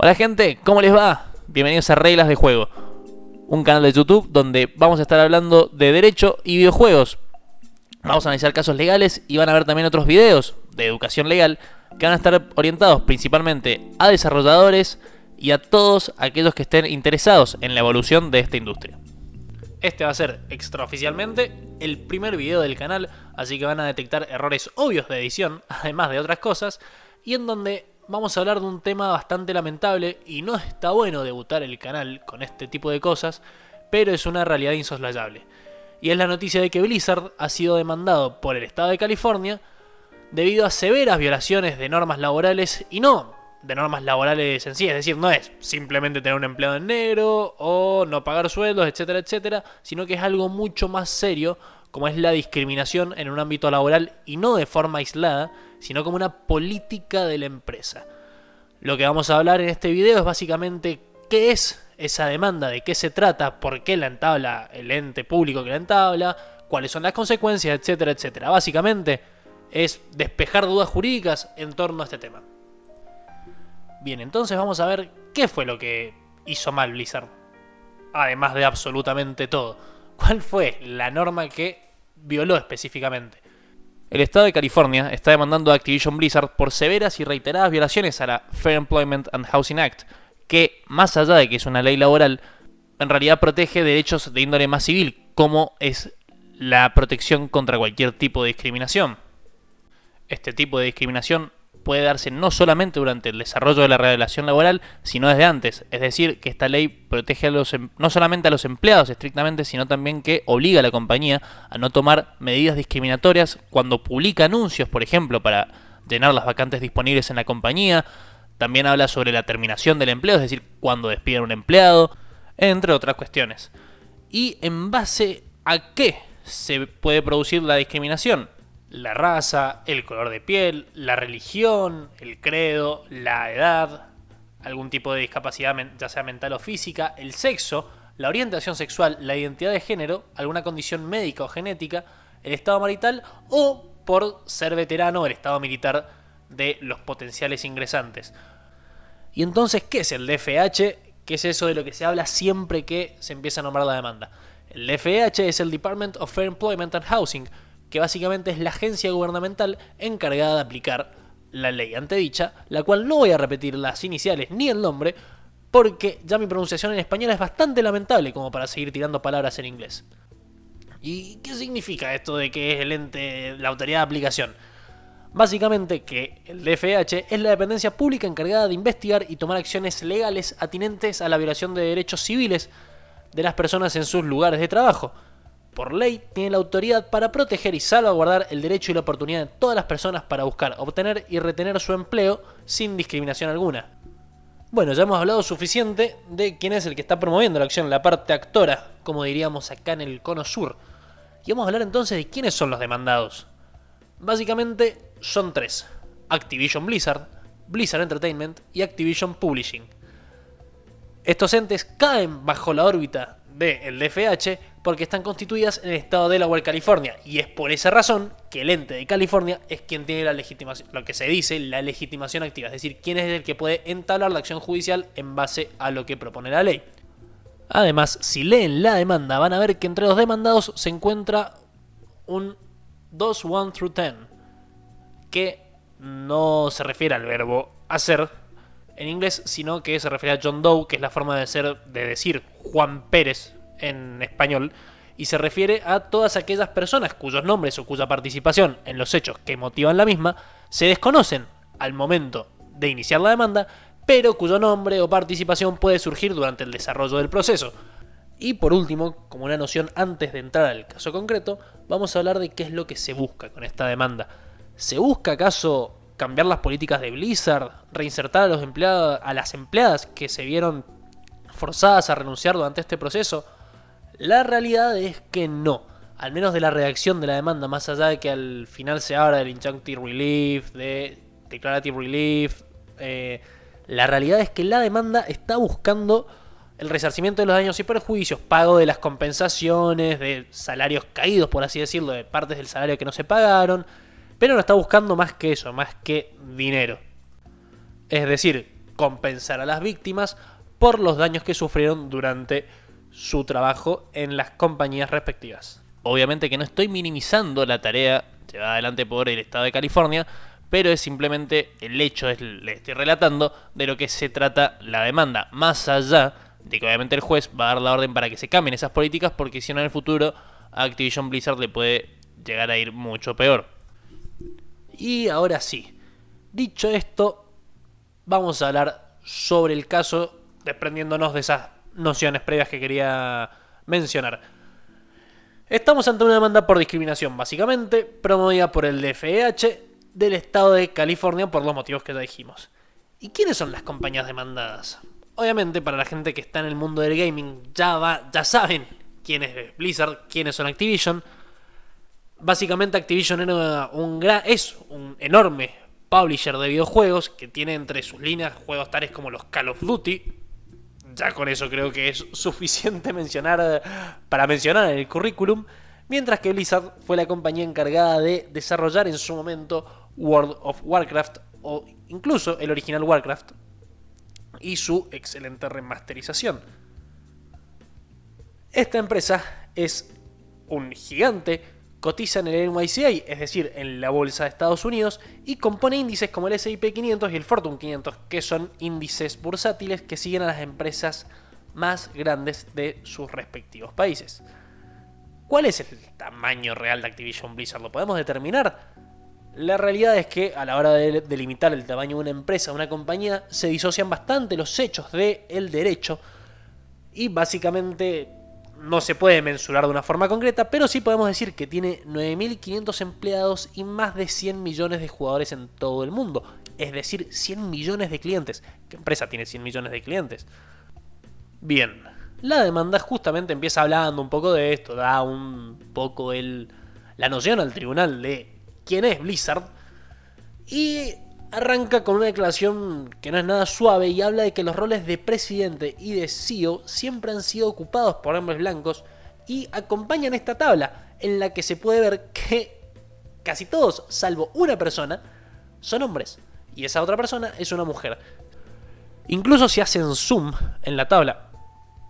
Hola gente, ¿cómo les va? Bienvenidos a Reglas de Juego, un canal de YouTube donde vamos a estar hablando de derecho y videojuegos. Vamos a analizar casos legales y van a ver también otros videos de educación legal que van a estar orientados principalmente a desarrolladores y a todos aquellos que estén interesados en la evolución de esta industria. Este va a ser extraoficialmente el primer video del canal, así que van a detectar errores obvios de edición, además de otras cosas, y en donde vamos a hablar de un tema bastante lamentable y no está bueno debutar el canal con este tipo de cosas, pero es una realidad insoslayable. Y es la noticia de que Blizzard ha sido demandado por el estado de California debido a severas violaciones de normas laborales y no de normas laborales en sí, es decir, no es simplemente tener un empleado en negro o no pagar sueldos, etcétera, etcétera, sino que es algo mucho más serio, como es la discriminación en un ámbito laboral y no de forma aislada, sino como una política de la empresa. Lo que vamos a hablar en este video es básicamente qué es esa demanda, de qué se trata, por qué la entabla el ente público que la entabla, cuáles son las consecuencias, etcétera, etcétera. Básicamente es despejar dudas jurídicas en torno a este tema. Bien, entonces vamos a ver qué fue lo que hizo mal Blizzard, además de absolutamente todo. ¿Cuál fue la norma que violó específicamente? El estado de California está demandando a Activision Blizzard por severas y reiteradas violaciones a la Fair Employment and Housing Act, que, más allá de que es una ley laboral, en realidad protege derechos de índole más civil, como es la protección contra cualquier tipo de discriminación. Este tipo de discriminación puede darse no solamente durante el desarrollo de la relación laboral, sino desde antes. Es decir, que esta ley protege no solamente a los empleados estrictamente, sino también que obliga a la compañía a no tomar medidas discriminatorias cuando publica anuncios, por ejemplo, para llenar las vacantes disponibles en la compañía. También habla sobre la terminación del empleo, es decir, cuando despiden a un empleado, entre otras cuestiones. ¿Y en base a qué se puede producir la discriminación? La raza, el color de piel, la religión, el credo, la edad, algún tipo de discapacidad ya sea mental o física, el sexo, la orientación sexual, la identidad de género, alguna condición médica o genética, el estado marital o por ser veterano o el estado militar de los potenciales ingresantes. Y entonces, ¿qué es el DFH? ¿Qué es eso de lo que se habla siempre que se empieza a nombrar la demanda? El DFH es el Department of Fair Employment and Housing, que básicamente es la agencia gubernamental encargada de aplicar la ley antedicha, la cual no voy a repetir las iniciales ni el nombre, porque ya mi pronunciación en español es bastante lamentable como para seguir tirando palabras en inglés. ¿Y qué significa esto de que es el ente, la autoridad de aplicación? Básicamente que el DFH es la dependencia pública encargada de investigar y tomar acciones legales atinentes a la violación de derechos civiles de las personas en sus lugares de trabajo. Por ley, tiene la autoridad para proteger y salvaguardar el derecho y la oportunidad de todas las personas para buscar, obtener y retener su empleo sin discriminación alguna. Bueno, ya hemos hablado suficiente de quién es el que está promoviendo la acción, la parte actora, como diríamos acá en el cono sur. Y vamos a hablar entonces de quiénes son los demandados. Básicamente son tres: Activision Blizzard, Blizzard Entertainment y Activision Publishing. Estos entes caen bajo la órbita del DFH porque están constituidas en el estado de Delaware, California, y es por esa razón que el ente de California es quien tiene la legitimación, lo que se dice la legitimación activa, es decir, quién es el que puede entablar la acción judicial en base a lo que propone la ley. Además, si leen la demanda van a ver que entre los demandados se encuentra un 2 1 through 10, que no se refiere al verbo hacer en inglés, sino que se refiere a John Doe, que es la forma de decir Juan Pérez en español, y se refiere a todas aquellas personas cuyos nombres o cuya participación en los hechos que motivan la misma se desconocen al momento de iniciar la demanda, pero cuyo nombre o participación puede surgir durante el desarrollo del proceso. Y por último, como una noción antes de entrar al caso concreto, vamos a hablar de qué es lo que se busca con esta demanda. ¿Se busca acaso cambiar las políticas de Blizzard, reinsertar a los empleados, a las empleadas que se vieron forzadas a renunciar durante este proceso? La realidad es que no, al menos de la redacción de la demanda, más allá de que al final se habla del injunctive relief, de declarative relief, la realidad es que la demanda está buscando el resarcimiento de los daños y perjuicios, pago de las compensaciones, de salarios caídos, por así decirlo, de partes del salario que no se pagaron, pero no está buscando más que eso, más que dinero. Es decir, compensar a las víctimas por los daños que sufrieron durante su trabajo en las compañías respectivas. Obviamente que no estoy minimizando la tarea llevada adelante por el estado de California, pero es simplemente el hecho, le estoy relatando de lo que se trata la demanda, más allá de que obviamente el juez va a dar la orden para que se cambien esas políticas, porque si no en el futuro a Activision Blizzard le puede llegar a ir mucho peor. Y ahora sí, dicho esto, vamos a hablar sobre el caso, desprendiéndonos de esas nociones previas que quería mencionar. Estamos ante una demanda por discriminación, básicamente, promovida por el DFEH del estado de California por los motivos que ya dijimos. ¿Y quiénes son las compañías demandadas? Obviamente, para la gente que está en el mundo del gaming, ya saben quién es Blizzard, quiénes son Activision. Básicamente Activision es un enorme publisher de videojuegos que tiene entre sus líneas juegos tales como los Call of Duty. Ya con eso creo que es suficiente para mencionar en el currículum. Mientras que Blizzard fue la compañía encargada de desarrollar en su momento World of Warcraft o incluso el original Warcraft y su excelente remasterización. Esta empresa es un gigante, cotiza en el NYSE, es decir, en la bolsa de Estados Unidos, y compone índices como el S&P 500 y el Fortune 500, que son índices bursátiles que siguen a las empresas más grandes de sus respectivos países. ¿Cuál es el tamaño real de Activision Blizzard? ¿Lo podemos determinar? La realidad es que a la hora de delimitar el tamaño de una empresa, de una compañía, se disocian bastante los hechos del derecho y básicamente no se puede mensurar de una forma concreta, pero sí podemos decir que tiene 9.500 empleados y más de 100 millones de jugadores en todo el mundo. Es decir, 100 millones de clientes. ¿Qué empresa tiene 100 millones de clientes? Bien, la demanda justamente empieza hablando un poco de esto, da un poco la noción al tribunal de quién es Blizzard y arranca con una declaración que no es nada suave y habla de que los roles de presidente y de CEO siempre han sido ocupados por hombres blancos y acompañan esta tabla en la que se puede ver que casi todos, salvo una persona, son hombres y esa otra persona es una mujer. Incluso si hacen zoom en la tabla,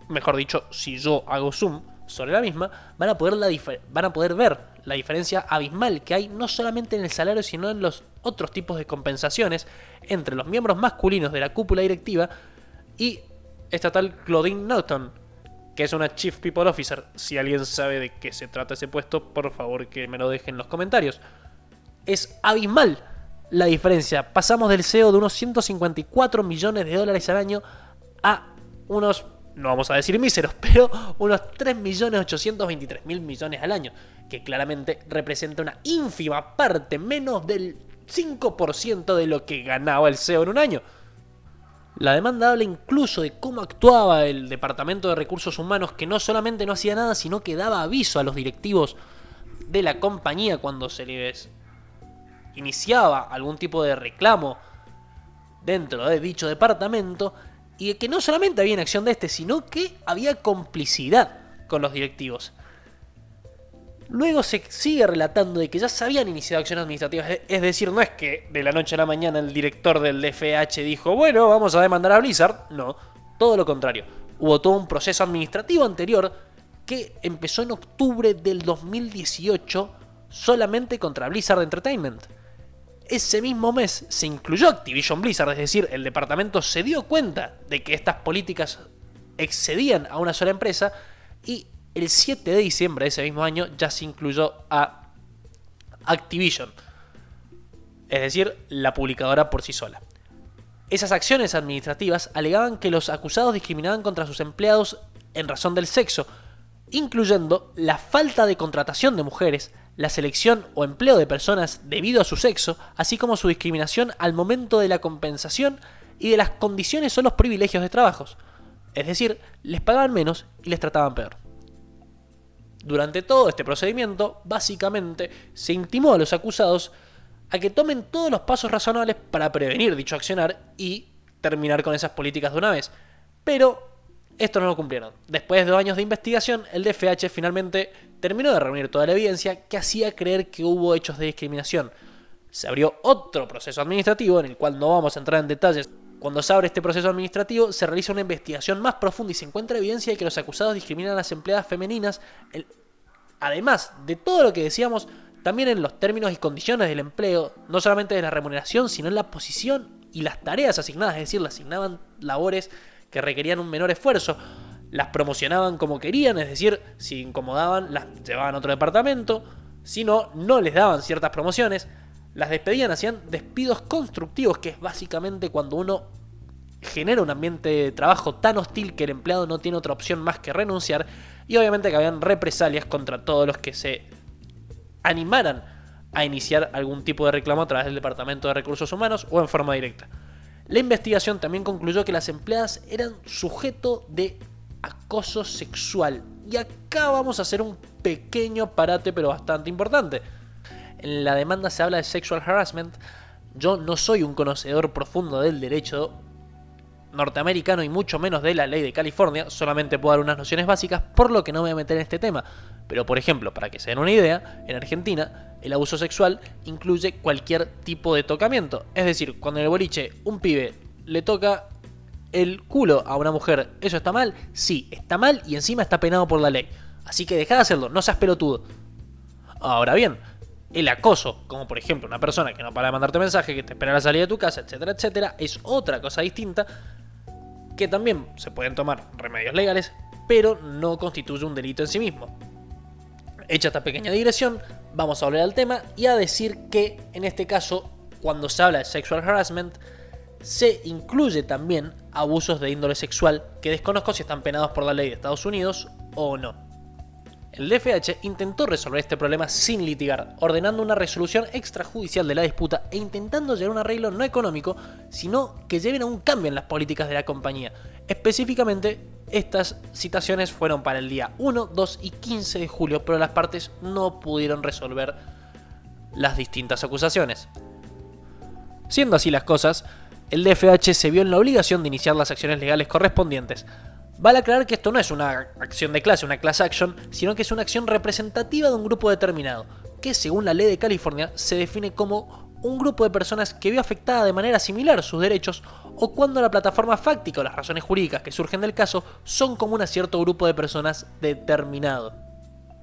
mejor dicho, si yo hago zoom sobre la misma, van a poder ver la diferencia abismal que hay no solamente en el salario, sino en los otros tipos de compensaciones entre los miembros masculinos de la cúpula directiva y esta tal Claudine Norton, que es una Chief People Officer. Si alguien sabe de qué se trata ese puesto, por favor que me lo deje en los comentarios. Es abismal la diferencia. Pasamos del CEO de unos 154 millones de dólares al año a unos, no vamos a decir míseros, pero unos 3.823.000 millones al año, que claramente representa una ínfima parte, menos del 5% de lo que ganaba el CEO en un año. La demanda habla incluso de cómo actuaba el Departamento de Recursos Humanos, que no solamente no hacía nada, sino que daba aviso a los directivos de la compañía cuando se les iniciaba algún tipo de reclamo dentro de dicho departamento, y de que no solamente había inacción de este, sino que había complicidad con los directivos. Luego se sigue relatando de que ya se habían iniciado acciones administrativas, es decir, no es que de la noche a la mañana el director del DFH dijo, bueno, vamos a demandar a Blizzard. No, todo lo contrario. Hubo todo un proceso administrativo anterior que empezó en octubre del 2018 solamente contra Blizzard Entertainment. Ese mismo mes se incluyó Activision Blizzard, es decir, el departamento se dio cuenta de que estas políticas excedían a una sola empresa y el 7 de diciembre de ese mismo año ya se incluyó a Activision, es decir, la publicadora por sí sola. Esas acciones administrativas alegaban que los acusados discriminaban contra sus empleados en razón del sexo, incluyendo la falta de contratación de mujeres, la selección o empleo de personas debido a su sexo, así como su discriminación al momento de la compensación y de las condiciones o los privilegios de trabajos. Es decir, les pagaban menos y les trataban peor. Durante todo este procedimiento, básicamente, se intimó a los acusados a que tomen todos los pasos razonables para prevenir dicho accionar y terminar con esas políticas de una vez. Pero esto no lo cumplieron. Después de 2 años de investigación, el DFH finalmente terminó de reunir toda la evidencia que hacía creer que hubo hechos de discriminación. Se abrió otro proceso administrativo en el cual no vamos a entrar en detalles Cuando se abre este proceso administrativo, se realiza una investigación más profunda y se encuentra evidencia de que los acusados discriminan a las empleadas femeninas, además de todo lo que decíamos, también en los términos y condiciones del empleo, no solamente de la remuneración, sino en la posición y las tareas asignadas, es decir, le asignaban labores que requerían un menor esfuerzo, las promocionaban como querían, es decir, si incomodaban, las llevaban a otro departamento, si no, no les daban ciertas promociones, las despedían, hacían despidos constructivos, que es básicamente cuando uno genera un ambiente de trabajo tan hostil que el empleado no tiene otra opción más que renunciar, y obviamente que habían represalias contra todos los que se animaran a iniciar algún tipo de reclamo a través del Departamento de Recursos Humanos o en forma directa. La investigación también concluyó que las empleadas eran sujeto de acoso sexual. Y acá vamos a hacer un pequeño parate, pero bastante importante. En la demanda se habla de sexual harassment. Yo no soy un conocedor profundo del derecho norteamericano y mucho menos de la ley de California, solamente puedo dar unas nociones básicas, por lo que no me voy a meter en este tema. Pero por ejemplo, para que se den una idea, en Argentina el abuso sexual incluye cualquier tipo de tocamiento. Es decir, cuando en el boliche un pibe le toca el culo a una mujer, ¿eso está mal? Sí, está mal y encima está penado por la ley. Así que dejá de hacerlo, no seas pelotudo. Ahora bien, el acoso, como por ejemplo una persona que no para de mandarte mensaje, que te espera a la salida de tu casa, etcétera, etcétera, es otra cosa distinta, que también se pueden tomar remedios legales, pero no constituye un delito en sí mismo. Hecha esta pequeña digresión, vamos a volver al tema y a decir que en este caso, cuando se habla de sexual harassment, se incluye también abusos de índole sexual, que desconozco si están penados por la ley de Estados Unidos o no. El DFH intentó resolver este problema sin litigar, ordenando una resolución extrajudicial de la disputa e intentando llegar a un arreglo no económico, sino que lleven a un cambio en las políticas de la compañía. Específicamente, estas citaciones fueron para el día 1, 2 y 15 de julio, pero las partes no pudieron resolver las distintas acusaciones. Siendo así las cosas, el DFH se vio en la obligación de iniciar las acciones legales correspondientes. Vale aclarar que esto no es una acción de clase, una class action, sino que es una acción representativa de un grupo determinado, que según la ley de California se define como un grupo de personas que vio afectada de manera similar sus derechos o cuando la plataforma fáctica o las razones jurídicas que surgen del caso son comunes a cierto grupo de personas determinado.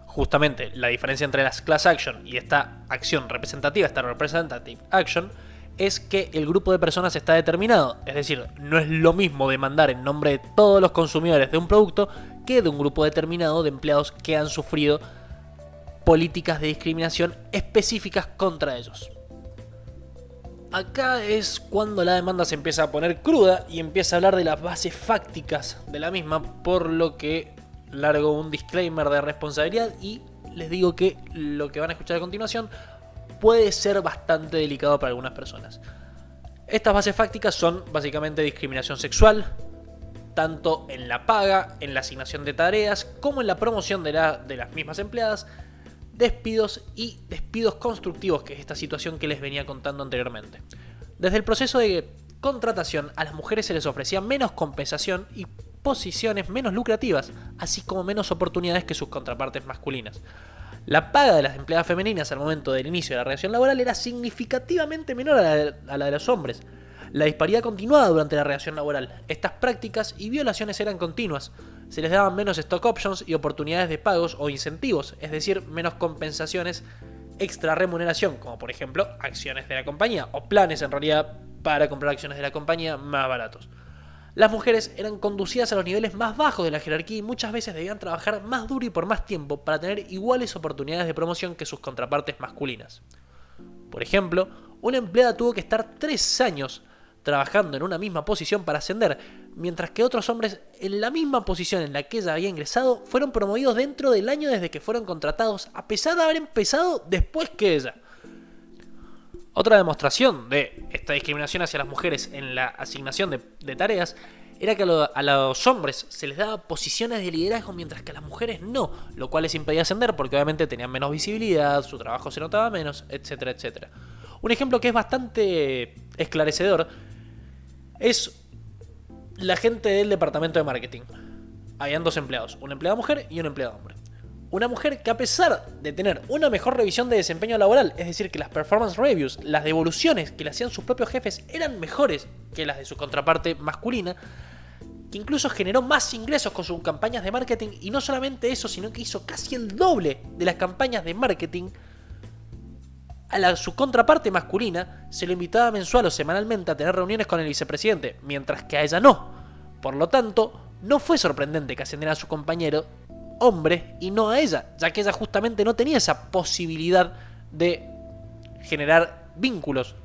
Justamente la diferencia entre las class action y esta acción representativa, esta representative action, es que el grupo de personas está determinado, es decir, no es lo mismo demandar en nombre de todos los consumidores de un producto que de un grupo determinado de empleados que han sufrido políticas de discriminación específicas contra ellos. Acá es cuando la demanda se empieza a poner cruda y empieza a hablar de las bases fácticas de la misma, por lo que largo un disclaimer de responsabilidad y les digo que lo que van a escuchar a continuación puede ser bastante delicado para algunas personas. Estas bases fácticas son básicamente discriminación sexual, tanto en la paga, en la asignación de tareas, como en la promoción de las mismas empleadas, despidos y despidos constructivos, que es esta situación que les venía contando anteriormente. Desde el proceso de contratación, a las mujeres se les ofrecía menos compensación y posiciones menos lucrativas, así como menos oportunidades que sus contrapartes masculinas. La paga de las empleadas femeninas al momento del inicio de la relación laboral era significativamente menor a la de los hombres. La disparidad continuaba durante la relación laboral. Estas prácticas y violaciones eran continuas. Se les daban menos stock options y oportunidades de pagos o incentivos, es decir, menos compensaciones extra remuneración, como por ejemplo acciones de la compañía o planes en realidad para comprar acciones de la compañía más baratos. Las mujeres eran conducidas a los niveles más bajos de la jerarquía y muchas veces debían trabajar más duro y por más tiempo para tener iguales oportunidades de promoción que sus contrapartes masculinas. Por ejemplo, una empleada tuvo que estar 3 años trabajando en una misma posición para ascender, mientras que otros hombres en la misma posición en la que ella había ingresado fueron promovidos dentro del año desde que fueron contratados, a pesar de haber empezado después que ella. Otra demostración de esta discriminación hacia las mujeres en la asignación de tareas era que a los hombres se les daba posiciones de liderazgo mientras que a las mujeres no, lo cual les impedía ascender porque obviamente tenían menos visibilidad, su trabajo se notaba menos, etcétera, etcétera. Un ejemplo que es bastante esclarecedor es la gente del departamento de marketing. Habían 2 empleados, una empleada mujer y un empleado hombre. Una mujer que, a pesar de tener una mejor revisión de desempeño laboral, es decir, que las performance reviews, las devoluciones que le hacían sus propios jefes eran mejores que las de su contraparte masculina, que incluso generó más ingresos con sus campañas de marketing, y no solamente eso, sino que hizo casi el doble de las campañas de marketing, su contraparte masculina se lo invitaba mensual o semanalmente a tener reuniones con el vicepresidente, mientras que a ella no. Por lo tanto, no fue sorprendente que ascendiera a su compañero hombre y no a ella, ya que ella justamente no tenía esa posibilidad de generar vínculos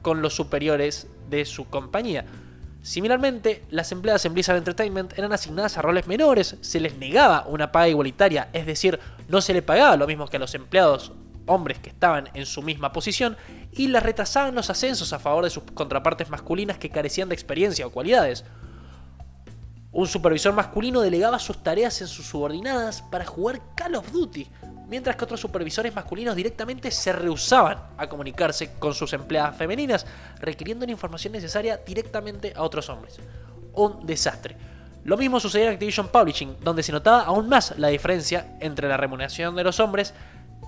con los superiores de su compañía. Similarmente, las empleadas en Blizzard Entertainment eran asignadas a roles menores, se les negaba una paga igualitaria, es decir, no se le pagaba lo mismo que a los empleados hombres que estaban en su misma posición, y les retrasaban los ascensos a favor de sus contrapartes masculinas que carecían de experiencia o cualidades. Un supervisor masculino delegaba sus tareas en sus subordinadas para jugar Call of Duty, mientras que otros supervisores masculinos directamente se rehusaban a comunicarse con sus empleadas femeninas, requiriendo la información necesaria directamente a otros hombres. Un desastre. Lo mismo sucedía en Activision Publishing, donde se notaba aún más la diferencia entre la remuneración de los hombres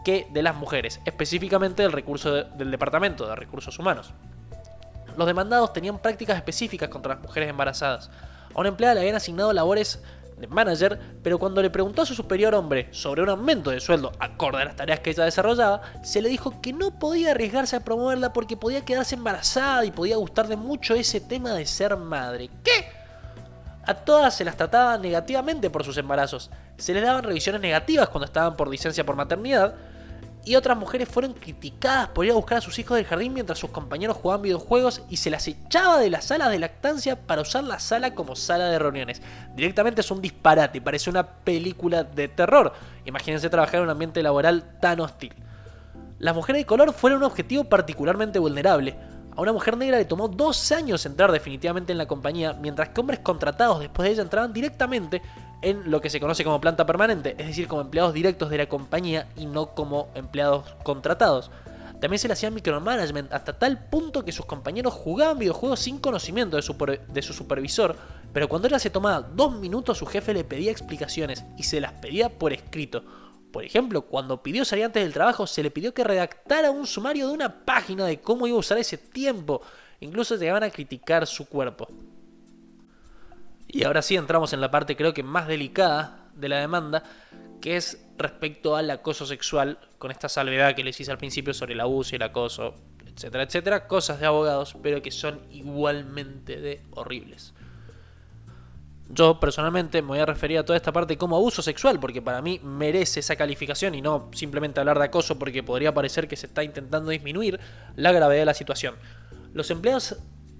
que de las mujeres, específicamente del Departamento de Recursos Humanos. Los demandados tenían prácticas específicas contra las mujeres embarazadas. A una empleada le habían asignado labores de manager, pero cuando le preguntó a su superior hombre sobre un aumento de sueldo acorde a las tareas que ella desarrollaba, se le dijo que no podía arriesgarse a promoverla porque podía quedarse embarazada y podía gustarle mucho ese tema de ser madre. ¿Qué? A todas se las trataba negativamente por sus embarazos. Se les daban revisiones negativas cuando estaban por licencia por maternidad, y otras mujeres fueron criticadas por ir a buscar a sus hijos del jardín mientras sus compañeros jugaban videojuegos, y se las echaba de las salas de lactancia para usar la sala como sala de reuniones. Directamente es un disparate, parece una película de terror. Imagínense trabajar en un ambiente laboral tan hostil. Las mujeres de color fueron un objetivo particularmente vulnerable. A una mujer negra le tomó 2 años entrar definitivamente en la compañía, mientras que hombres contratados después de ella entraban directamente en lo que se conoce como planta permanente, es decir, como empleados directos de la compañía y no como empleados contratados. También se le hacía micromanagement hasta tal punto que sus compañeros jugaban videojuegos sin conocimiento de su supervisor, pero cuando ella se tomaba 2 minutos su jefe le pedía explicaciones y se las pedía por escrito. Por ejemplo, cuando pidió salir antes del trabajo, se le pidió que redactara un sumario de una página de cómo iba a usar ese tiempo. Incluso llegaban a criticar su cuerpo. Y ahora sí entramos en la parte creo que más delicada de la demanda, que es respecto al acoso sexual, con esta salvedad que les hice al principio sobre el abuso y el acoso, etcétera, etcétera, cosas de abogados, pero que son igualmente de horribles. Yo personalmente me voy a referir a toda esta parte como abuso sexual, porque para mí merece esa calificación y no simplemente hablar de acoso, porque podría parecer que se está intentando disminuir la gravedad de la situación. Los empleados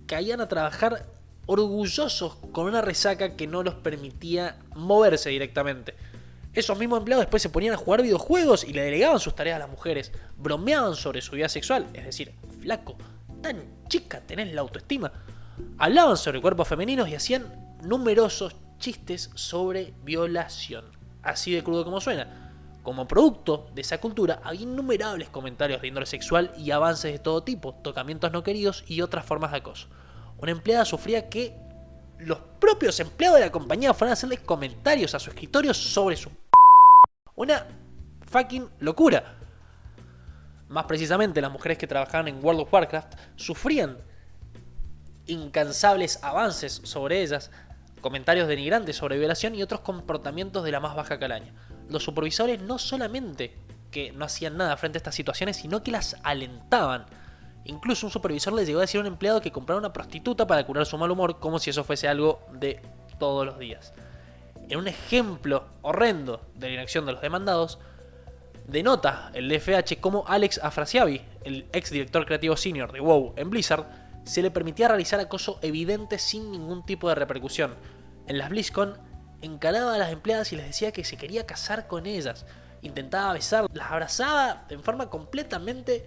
caían a trabajar orgullosos con una resaca que no los permitía moverse directamente. Esos mismos empleados después se ponían a jugar videojuegos y le delegaban sus tareas a las mujeres, bromeaban sobre su vida sexual, es decir, flaco, tan chica tenés la autoestima. Hablaban sobre cuerpos femeninos y hacían numerosos chistes sobre violación, así de crudo como suena. Como producto de esa cultura había innumerables comentarios de índole sexual y avances de todo tipo, tocamientos no queridos y otras formas de acoso. Una empleada sufría que los propios empleados de la compañía fueran a hacerle comentarios a su escritorio sobre su una fucking locura. Más precisamente, las mujeres que trabajaban en World of Warcraft sufrían incansables avances sobre ellas, comentarios denigrantes sobre violación y otros comportamientos de la más baja calaña. Los supervisores no solamente que no hacían nada frente a estas situaciones, sino que las alentaban. Incluso un supervisor le llegó a decir a un empleado que comprara una prostituta para curar su mal humor, como si eso fuese algo de todos los días. En un ejemplo horrendo de la inacción de los demandados, denota el DFH cómo Alex Afrasiabi, el ex director creativo senior de WoW en Blizzard, se le permitía realizar acoso evidente sin ningún tipo de repercusión. En las BlizzCon encaraba a las empleadas y les decía que se quería casar con ellas. Intentaba besarlas, las abrazaba en forma completamente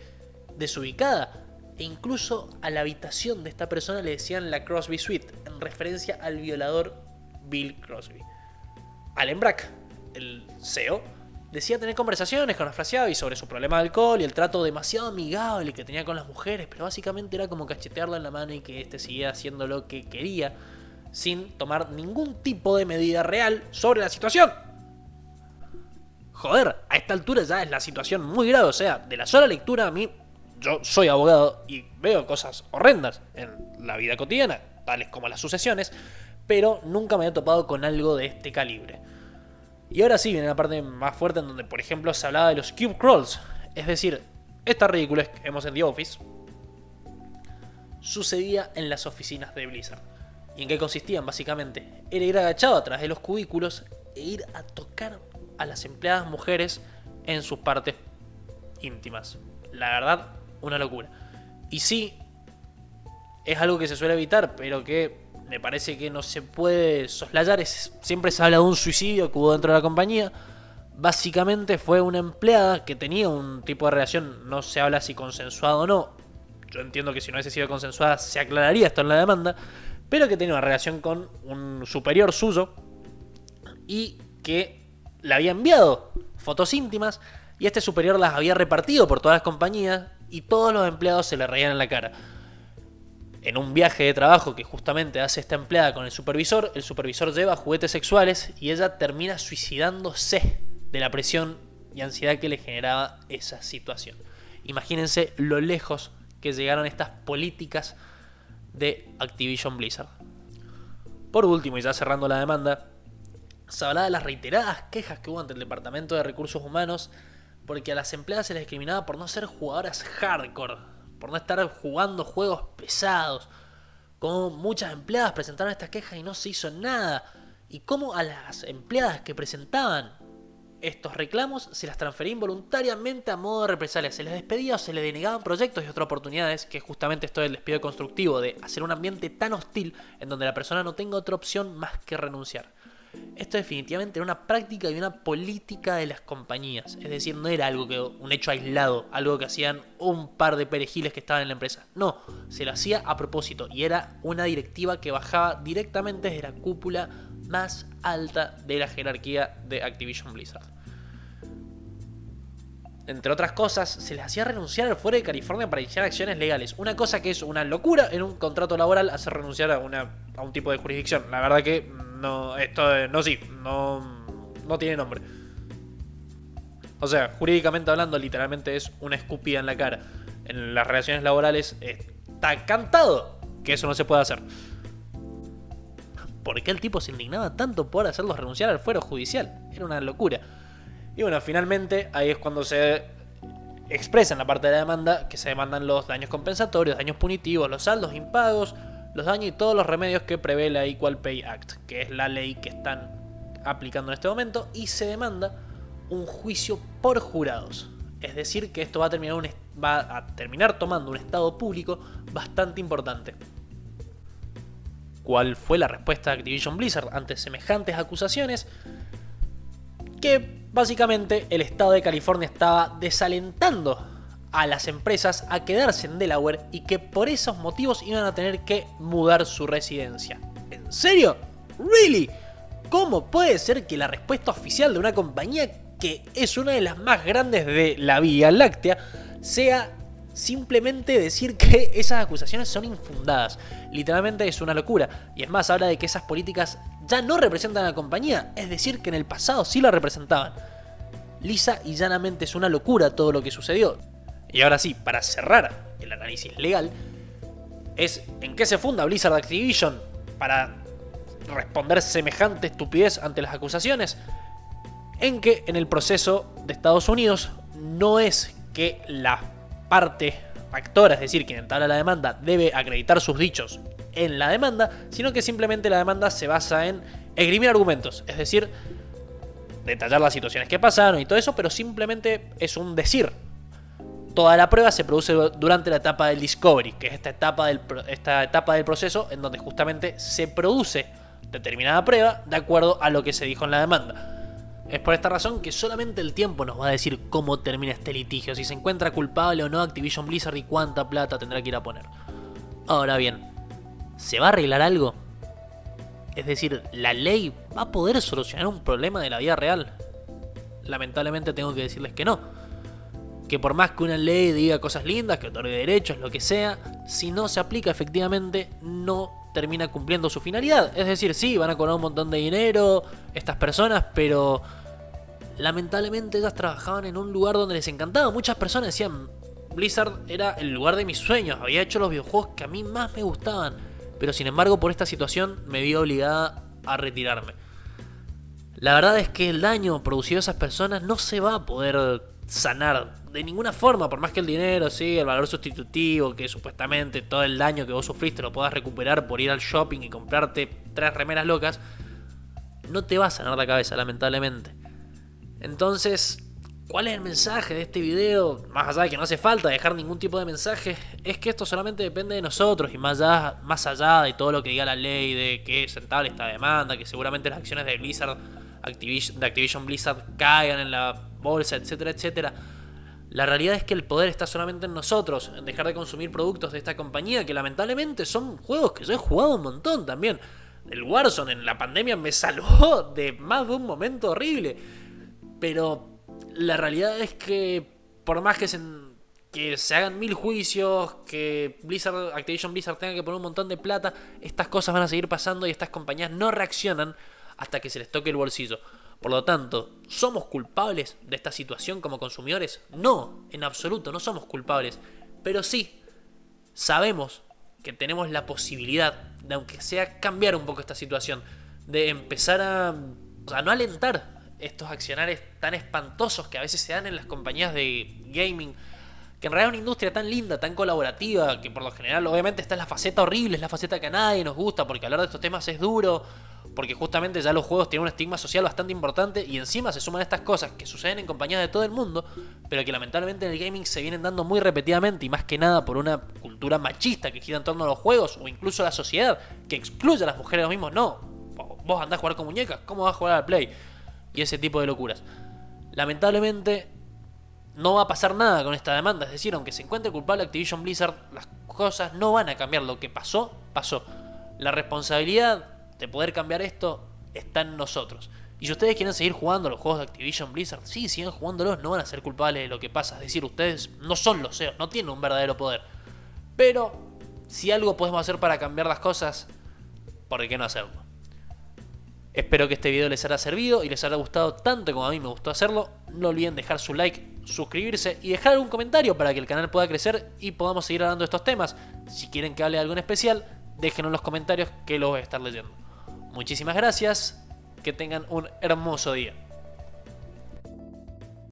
desubicada. E incluso a la habitación de esta persona le decían la Crosby Suite, en referencia al violador Bill Crosby. Allen Brack, el CEO, decía tener conversaciones con Afrasiabi sobre su problema de alcohol y el trato demasiado amigable que tenía con las mujeres, pero básicamente era como cachetearlo en la mano y que éste siguiera haciendo lo que quería, sin tomar ningún tipo de medida real sobre la situación. joder, a esta altura ya es la situación muy grave. O sea, de la sola lectura a mí, yo soy abogado y veo cosas horrendas en la vida cotidiana, tales como las sucesiones, pero nunca me había topado con algo de este calibre. Y ahora sí viene la parte más fuerte en donde, por ejemplo, se hablaba de los cube crawls. Es decir, esta ridiculez que vemos en The Office sucedía en las oficinas de Blizzard. ¿Y en qué consistían? Básicamente, era ir agachado atrás de los cubículos e ir a tocar a las empleadas mujeres en sus partes íntimas. La verdad, una locura. Y sí, es algo que se suele evitar, pero que me parece que no se puede soslayar. Siempre se habla de un suicidio que hubo dentro de la compañía. Básicamente fue una empleada que tenía un tipo de relación, no se habla si consensuado o no. Yo entiendo que si no hubiese sido consensuada se aclararía esto en la demanda, pero que tenía una relación con un superior suyo y que le había enviado fotos íntimas y este superior las había repartido por todas las compañías y todos los empleados se le reían en la cara. En un viaje de trabajo que justamente hace esta empleada con el supervisor lleva juguetes sexuales y ella termina suicidándose de la presión y ansiedad que le generaba esa situación. Imagínense lo lejos que llegaron estas políticas de Activision Blizzard. Por último, y ya cerrando la demanda, se hablaba de las reiteradas quejas que hubo ante el Departamento de Recursos Humanos porque a las empleadas se les discriminaba por no ser jugadoras hardcore, por no estar jugando juegos pesados. Como muchas empleadas presentaron estas quejas y no se hizo nada. Y cómo a las empleadas que presentaban estos reclamos se las transfería involuntariamente a modo de represalia. Se les despedía o se les denegaban proyectos y otras oportunidades, que justamente esto del despido constructivo, de hacer un ambiente tan hostil en donde la persona no tenga otra opción más que renunciar. Esto definitivamente era una práctica y una política de las compañías. Es decir, no era un hecho aislado, algo que hacían un par de perejiles que estaban en la empresa. No, se lo hacía a propósito y era una directiva que bajaba directamente desde la cúpula más alta de la jerarquía de Activision Blizzard. Entre otras cosas, se les hacía renunciar al fuero de California para iniciar acciones legales. Una cosa que es una locura en un contrato laboral, hacer renunciar a un tipo de jurisdicción. La verdad que no tiene nombre. O sea, jurídicamente hablando, literalmente es una escupida en la cara. En las relaciones laborales está cantado que eso no se puede hacer. ¿Por qué el tipo se indignaba tanto por hacerlos renunciar al fuero judicial? Era una locura. Y bueno, finalmente ahí es cuando se expresa en la parte de la demanda que se demandan los daños compensatorios, daños punitivos, los saldos impagos, los daños y todos los remedios que prevé la Equal Pay Act, que es la ley que están aplicando en este momento, y se demanda un juicio por jurados. Es decir, que esto va a terminar tomando un estado público bastante importante. ¿Cuál fue la respuesta de Activision Blizzard ante semejantes acusaciones? Que básicamente el estado de California estaba desalentando a las empresas a quedarse en Delaware y que por esos motivos iban a tener que mudar su residencia. ¿En serio? ¿Really? ¿Cómo puede ser que la respuesta oficial de una compañía que es una de las más grandes de la Vía Láctea sea simplemente decir que esas acusaciones son infundadas? Literalmente es una locura. Y es más, habla de que esas políticas ya no representan a la compañía, es decir, que en el pasado sí la representaban. Lisa y llanamente es una locura todo lo que sucedió. Y ahora sí, para cerrar el análisis legal, es en qué se funda Blizzard Activision para responder semejante estupidez ante las acusaciones. En que en el proceso de Estados Unidos no es que la parte actora, es decir, quien entabla la demanda, debe acreditar sus dichos en la demanda, sino que simplemente la demanda se basa en esgrimir argumentos, es decir, detallar las situaciones que pasaron y todo eso, pero simplemente es un decir. Toda la prueba se produce durante la etapa del discovery, que es esta etapa del proceso en donde justamente se produce determinada prueba de acuerdo a lo que se dijo en la demanda. Es por esta razón que solamente el tiempo nos va a decir cómo termina este litigio, si se encuentra culpable o no Activision Blizzard y cuánta plata tendrá que ir a poner. Ahora bien, ¿se va a arreglar algo? Es decir, ¿la ley va a poder solucionar un problema de la vida real? Lamentablemente tengo que decirles que no. Que por más que una ley diga cosas lindas, que otorgue derechos, lo que sea, si no se aplica efectivamente, no termina cumpliendo su finalidad. Es decir, sí, van a cobrar un montón de dinero estas personas, pero lamentablemente ellas trabajaban en un lugar donde les encantaba. Muchas personas decían, Blizzard era el lugar de mis sueños, había hecho los videojuegos que a mí más me gustaban, pero sin embargo por esta situación me vi obligada a retirarme. La verdad es que el daño producido a esas personas no se va a poder sanar de ninguna forma, por más que el dinero, sí, el valor sustitutivo, que supuestamente todo el daño que vos sufriste lo puedas recuperar por ir al shopping y comprarte 3 remeras locas, no te va a sanar la cabeza, lamentablemente. Entonces, ¿cuál es el mensaje de este video? Más allá de que no hace falta dejar ningún tipo de mensaje, es que esto solamente depende de nosotros y más allá de todo lo que diga la ley, de que es rentable esta demanda, que seguramente las acciones de Blizzard, de Activision Blizzard caigan en la bolsa, etcétera, etcétera. La realidad es que el poder está solamente en nosotros, en dejar de consumir productos de esta compañía, que lamentablemente son juegos que yo he jugado un montón también. El Warzone en la pandemia me salvó de más de un momento horrible. Pero la realidad es que por más que se hagan 1000 juicios, que Activision Blizzard tenga que poner un montón de plata, estas cosas van a seguir pasando y estas compañías no reaccionan hasta que se les toque el bolsillo. Por lo tanto, ¿somos culpables de esta situación como consumidores? No, en absoluto, no somos culpables. Pero sí, sabemos que tenemos la posibilidad de, aunque sea, cambiar un poco esta situación. De empezar a no alentar estos accionarios tan espantosos que a veces se dan en las compañías de gaming, que en realidad es una industria tan linda, tan colaborativa, que por lo general obviamente está en la faceta horrible, es la faceta que a nadie nos gusta, porque hablar de estos temas es duro, porque justamente ya los juegos tienen un estigma social bastante importante y encima se suman estas cosas que suceden en compañías de todo el mundo, pero que lamentablemente en el gaming se vienen dando muy repetidamente y más que nada por una cultura machista que gira en torno a los juegos o incluso a la sociedad, que excluye a las mujeres los mismos. No, vos andás a jugar con muñecas, ¿cómo vas a jugar al Play? Y ese tipo de locuras. Lamentablemente no va a pasar nada con esta demanda, es decir, aunque se encuentre culpable Activision Blizzard, las cosas no van a cambiar. Lo que pasó, pasó. La responsabilidad de poder cambiar esto está en nosotros. Y si ustedes quieren seguir jugando los juegos de Activision Blizzard, sí, sigan jugándolos, no van a ser culpables de lo que pasa. Es decir, ustedes no son los CEOs, no tienen un verdadero poder. Pero si algo podemos hacer para cambiar las cosas, ¿por qué no hacerlo? Espero que este video les haya servido y les haya gustado tanto como a mí me gustó hacerlo. No olviden dejar su like, suscribirse y dejar algún comentario para que el canal pueda crecer y podamos seguir hablando de estos temas. Si quieren que hable de algo en especial, déjenlo en los comentarios que lo voy a estar leyendo. Muchísimas gracias, que tengan un hermoso día.